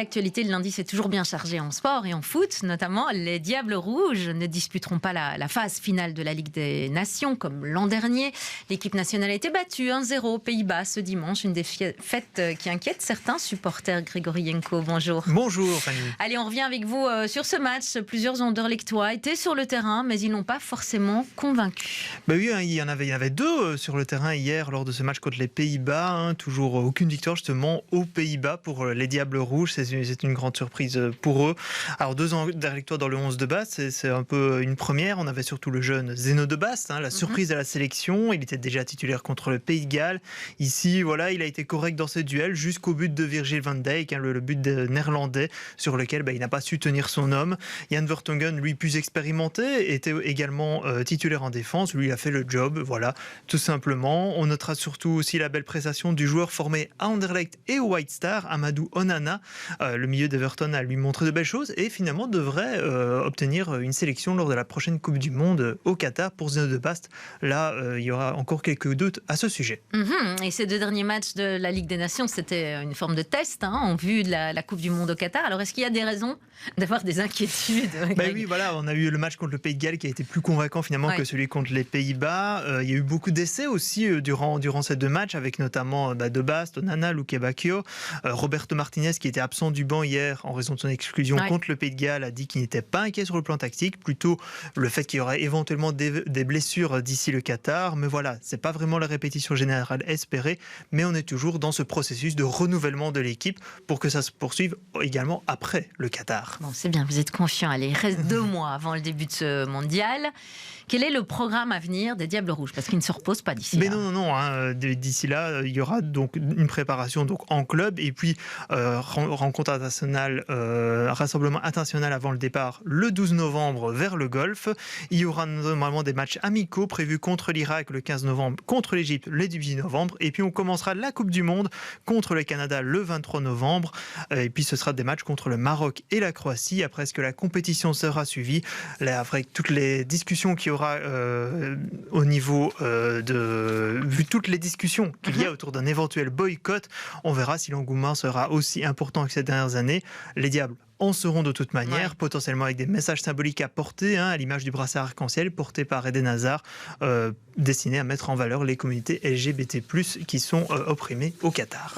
L'actualité de lundi, c'est toujours bien chargé en sport et en foot, notamment. Les Diables Rouges ne disputeront pas la phase finale de la Ligue des Nations comme l'an dernier. L'équipe nationale a été battue 1-0 aux Pays-Bas ce dimanche. Une défaite qui inquiète certains supporters. Grégory Yenko, bonjour. Bonjour Fanny. Allez, on revient avec vous sur ce match. Plusieurs Anderlechtois étaient sur le terrain, mais ils n'ont pas forcément convaincu. Oui, il y en avait deux sur le terrain hier lors de ce match contre les Pays-Bas. Toujours aucune victoire justement aux Pays-Bas pour les Diables Rouges. C'est une grande surprise pour eux. Alors 2 Anderlechtois dans le 11 de base, c'est un peu une première. On avait surtout le jeune Zeno de Bast, la surprise à la sélection. Il était déjà titulaire contre le Pays de Galles. Ici, voilà, il a été correct dans ses duels jusqu'au but de Virgil van Dijk, le but néerlandais sur lequel il n'a pas su tenir son homme. Jan Vertonghen, lui plus expérimenté, était également titulaire en défense. Lui, il a fait le job, voilà, tout simplement. On notera surtout aussi la belle prestation du joueur formé à Anderlecht et au White Star, Amadou Onana. Le milieu d'Everton a lui montré de belles choses et finalement devrait obtenir une sélection lors de la prochaine Coupe du Monde au Qatar pour Zeno de Bast. Là, il y aura encore quelques doutes à ce sujet. Et ces 2 derniers matchs de la Ligue des Nations, c'était une forme de test en vue de la Coupe du Monde au Qatar. Alors, est-ce qu'il y a des raisons d'avoir des inquiétudes, Oui, voilà, on a eu le match contre le Pays de Galles qui a été plus convaincant finalement que celui contre les Pays-Bas. Il y a eu beaucoup d'essais aussi durant ces 2 matchs, avec notamment De Bast, Onana, Luque Bacchio. Roberto Martinez, qui était absent du banc hier en raison de son exclusion contre le Pays de Galles, a dit qu'il n'était pas inquiet sur le plan tactique, plutôt le fait qu'il y aurait éventuellement des blessures d'ici le Qatar. Mais voilà, c'est pas vraiment la répétition générale espérée, mais on est toujours dans ce processus de renouvellement de l'équipe pour que ça se poursuive également après le Qatar. Bon, c'est bien, vous êtes confiant. Allez, il reste 2 mois avant le début de ce mondial. Quel est le programme à venir des Diables Rouges? Parce qu'ils ne se reposent pas d'ici là. Mais non. D'ici là, il y aura donc une préparation en club et puis rencontre internationale, rassemblement international avant le départ le 12 novembre vers le Golfe. Il y aura normalement des matchs amicaux prévus contre l'Irak le 15 novembre, contre l'Égypte le 18 novembre. Et puis on commencera la Coupe du Monde contre le Canada le 23 novembre. Et puis ce sera des matchs contre le Maroc et la Croatie après ce que la compétition sera suivie. Là, avec toutes les discussions qu'il y aura au niveau vu toutes les discussions qu'il y a autour d'un éventuel boycott, on verra si l'engouement sera aussi important que ces dernières années. Les Diables en seront de toute manière, potentiellement avec des messages symboliques à porter, à l'image du brassard arc-en-ciel porté par Eden Hazard, destiné à mettre en valeur les communautés LGBT+, qui sont opprimées au Qatar.